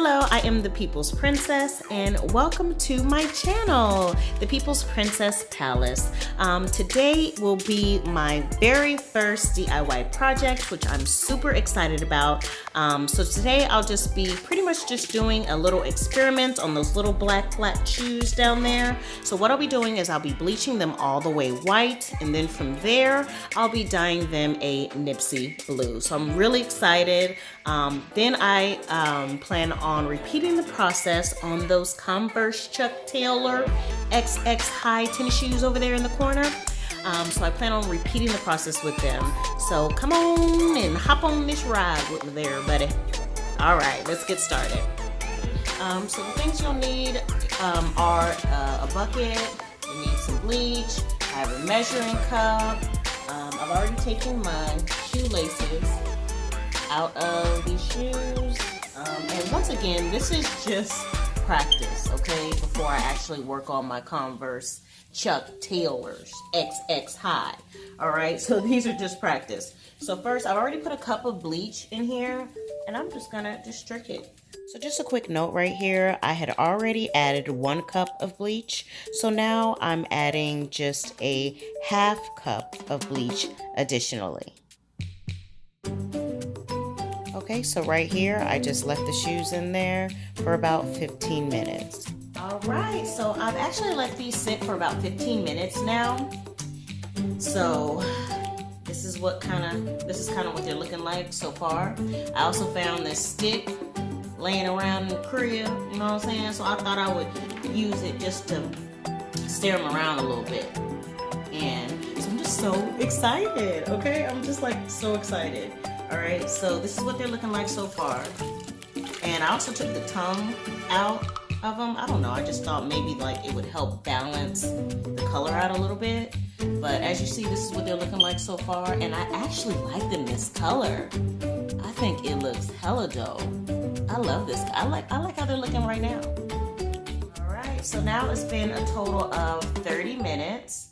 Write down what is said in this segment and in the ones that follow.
Hello, I am the People's Princess and welcome to my channel, The People's Princess Palace. Today will be my very first DIY project, which I'm super excited about. So today I'll just be pretty much just doing a little experiment on those little black flat shoes down there. So what I'll be doing is I'll be bleaching them all the way white, and then from there I'll be dyeing them a Nipsey blue. So I'm really excited. Then I plan on repeating the process on those Converse Chuck Taylor XX high tennis shoes over there in the corner. So I plan on repeating the process with them. So come on and hop on this ride with me there, buddy. All right, let's get started. So the things you'll need are a bucket, you need some bleach, I have a measuring cup. I've already taken my shoelaces out of these shoes. And once again, this is just practice, okay, before I actually work on my Converse Chuck Taylors XX high. All right, so these are just practice. So first, I've already put a cup of bleach in here, and I'm just gonna district it. So just a quick note right here, I had already added 1 cup of bleach, so now I'm adding just a half cup of bleach additionally. Okay, so right here, I just left the shoes in there for about 15 minutes. All right, so I've actually let these sit for about 15 minutes now. So this is kind of what they're looking like so far. I also found this stick laying around in the crib, you know what I'm saying? So I thought I would use it just to stir them around a little bit. And so I'm just so excited, okay? I'm just like so excited. All right, so this is what they're looking like so far. And I also took the tongue out of them. I don't know, I just thought maybe like it would help balance the color out a little bit. But as you see, this is what they're looking like so far. And I actually like them this color. I think it looks hella dope. I love this. I like how they're looking right now. All right, so now it's been a total of 30 minutes.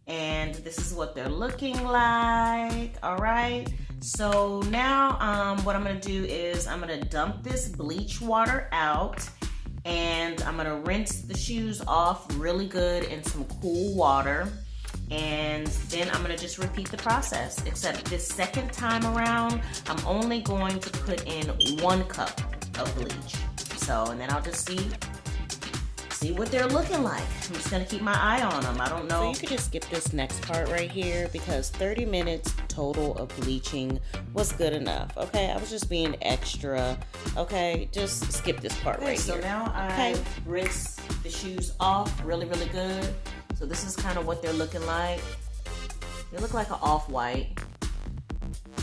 And this is what they're looking like. All right. So now what I'm gonna do is I'm gonna dump this bleach water out, and I'm gonna rinse the shoes off really good in some cool water, and then I'm gonna just repeat the process, except this second time around I'm only going to put in 1 cup of bleach. So, and then I'll just see what they're looking like. I'm just gonna keep my eye on them. I don't know. So you could just skip this next part right here because 30 minutes total of bleaching was good enough. Okay, I was just being extra. Okay, just skip this part right here. So now I rinse the shoes off really, really good. So this is kind of what they're looking like. They look like an off-white.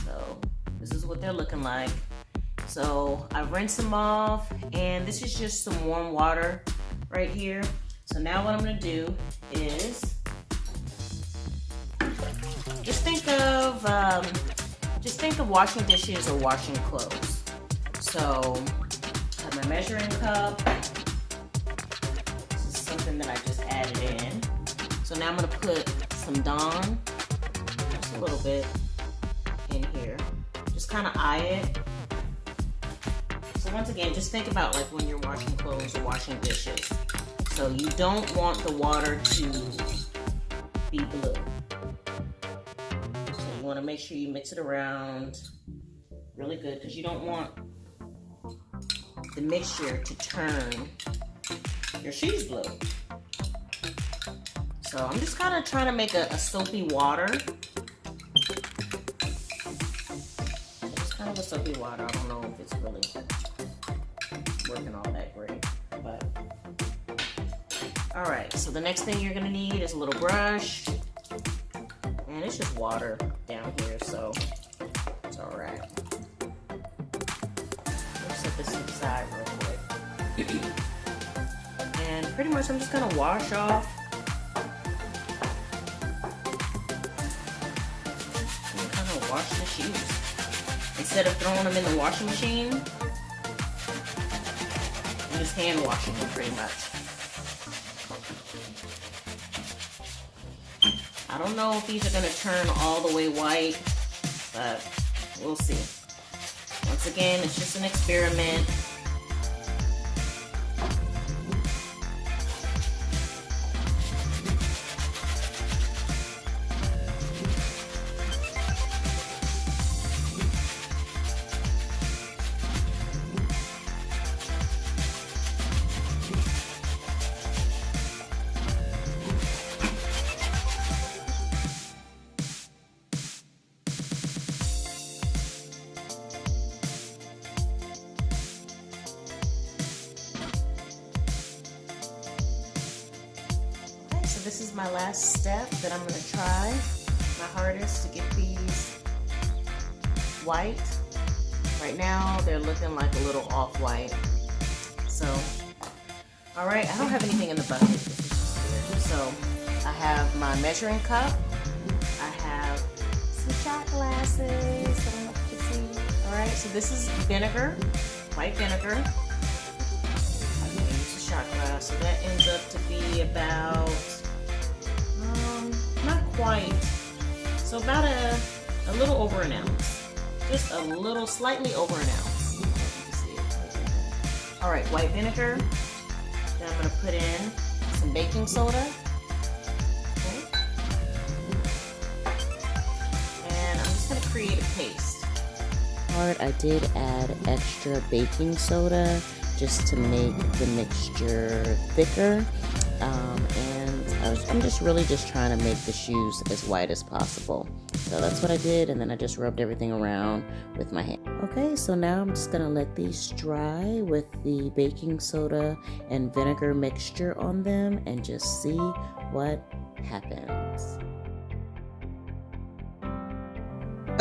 So this is what they're looking like. So I rinsed them off, and this is just some warm water right here. So now what I'm gonna do is just think of washing dishes or washing clothes. So I have my measuring cup. This is something that I just added in. So now I'm gonna put some Dawn, just a little bit in here. Just kind of eye it. So once again, just think about like when you're washing clothes or washing dishes. So you don't want the water to be blue. So you want to make sure you mix it around really good, because you don't want the mixture to turn your shoes blue. So I'm just kind of trying to make a soapy water. It's kind of a soapy water. I don't know if it's really working all that great, but all right. So the next thing you're gonna need is a little brush, and it's just water down here, so it's all right. Let's set this aside real quick. And pretty much I'm just gonna wash off. And kind of wash the shoes instead of throwing them in the washing machine. I'm just hand washing them pretty much. I don't know if these are gonna turn all the way white, but we'll see. Once again, it's just an experiment. this is my last step that I'm gonna try my hardest to get these white. Right now, they're looking like a little off-white. So, all right, I don't have anything in the bucket. This is just weird. So, I have my measuring cup. I have some shot glasses. I don't know if you can see. All right, so this is vinegar, white vinegar. I'm gonna use a shot glass. So that ends up to be about, not quite. So about a little over an ounce. Just a little, slightly over an ounce. All right, white vinegar. Then I'm gonna put in some baking soda. Okay. And I'm just gonna create a paste. I did add extra baking soda just to make the mixture thicker. And I'm just really trying to make the shoes as white as possible. So that's what I did, and then I just rubbed everything around with my hand. Okay, so now I'm just gonna let these dry with the baking soda and vinegar mixture on them and just see what happens.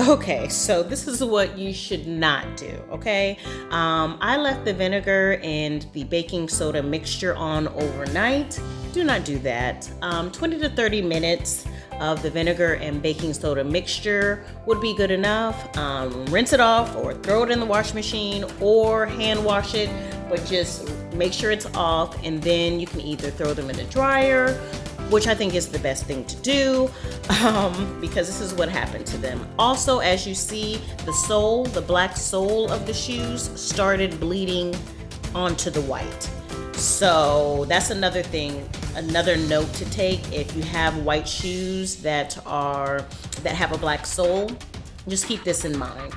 Okay, so this is what you should not do, okay? I left the vinegar and the baking soda mixture on overnight. Do not do that. 20 to 30 minutes of the vinegar and baking soda mixture would be good enough. Rinse it off or throw it in the wash machine or hand wash it, but just make sure it's off, and then you can either throw them in the dryer, which I think is the best thing to do, because this is what happened to them. Also, as you see, the sole, the black sole of the shoes started bleeding onto the white. So that's another thing, another note to take. If you have white shoes that have a black sole, just keep this in mind.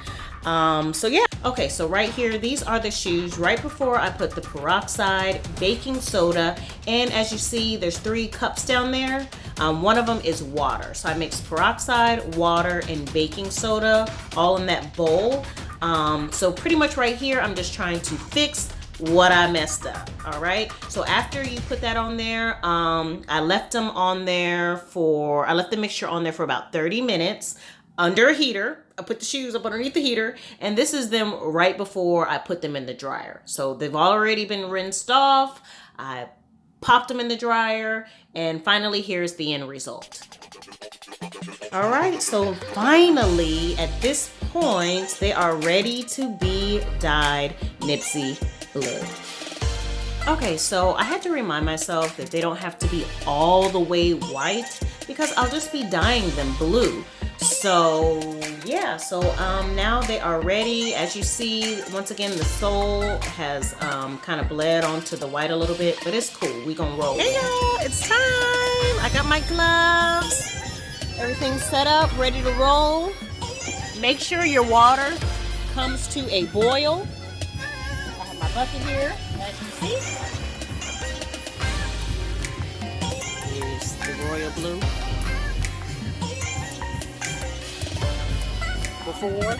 So yeah, okay, so right here, these are the shoes right before I put the peroxide, baking soda, and as you see, there's 3 cups down there. One of them is water. So I mixed peroxide, water, and baking soda all in that bowl. So pretty much right here, I'm just trying to fix what I messed up. All right, so after you put that on there, I left the mixture on there for about 30 minutes under a heater. I put the shoes up underneath the heater, and this is them right before I put them in the dryer. So they've already been rinsed off. I popped them in the dryer, and finally here's the end result. All right, so finally at this point, they are ready to be dyed Nipsey blue. Okay, so I had to remind myself that they don't have to be all the way white because I'll just be dyeing them blue. So yeah, so now they are ready. As you see, once again, the sole has kind of bled onto the white a little bit, but it's cool. We gonna roll. Hey y'all, it's time. I got my gloves. Everything's set up, ready to roll. Make sure your water comes to a boil. I have my bucket here, as you see. Here's the royal blue. Before.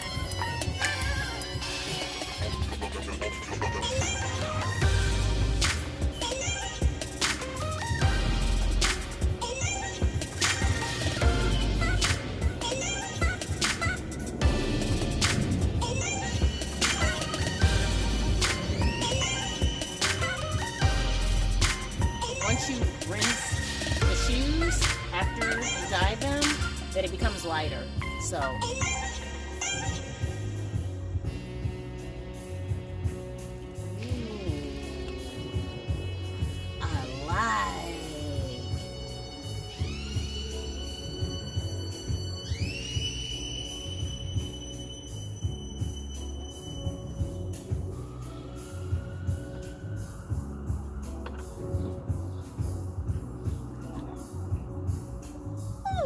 Once you rinse the shoes after you dye them, then it becomes lighter. So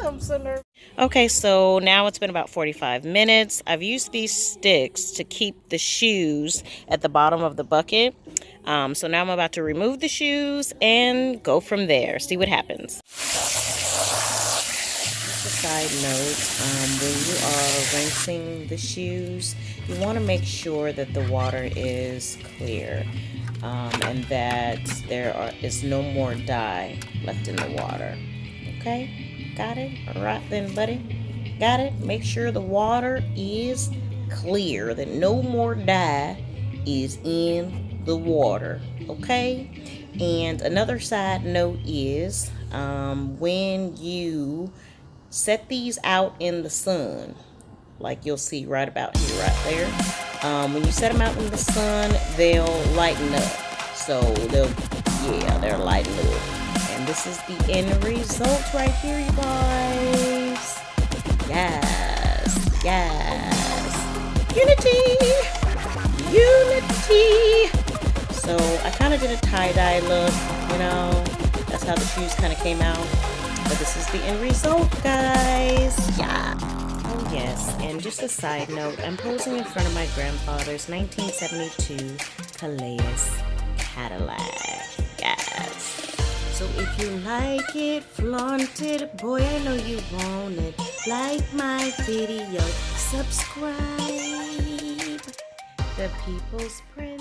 I'm so nervous. Okay, so now it's been about 45 minutes. I've used these sticks to keep the shoes at the bottom of the bucket. So now I'm about to remove the shoes and go from there. See what happens. Just a side note, when you are rinsing the shoes, you want to make sure that the water is clear. And that there is no more dye left in the water. Okay, got it? All right then, buddy. Got it? Make sure the water is clear, that no more dye is in the water. Okay? And another side note is when you set these out in the sun, like you'll see right about here, right there. When you set them out in the sun, they'll lighten up. So they're lighten up. And this is the end result right here, you guys. Yes. Unity. So I kind of did a tie-dye look, you know. That's how the shoes kind of came out. But this is the end result, guys. Yeah. Oh, yes. And just a side note, I'm posing in front of my grandfather's 1972 Calais Cadillac. Yes. So if you like it, flaunt it. Boy, I know you want it. Like my video. Subscribe. The People's Princess.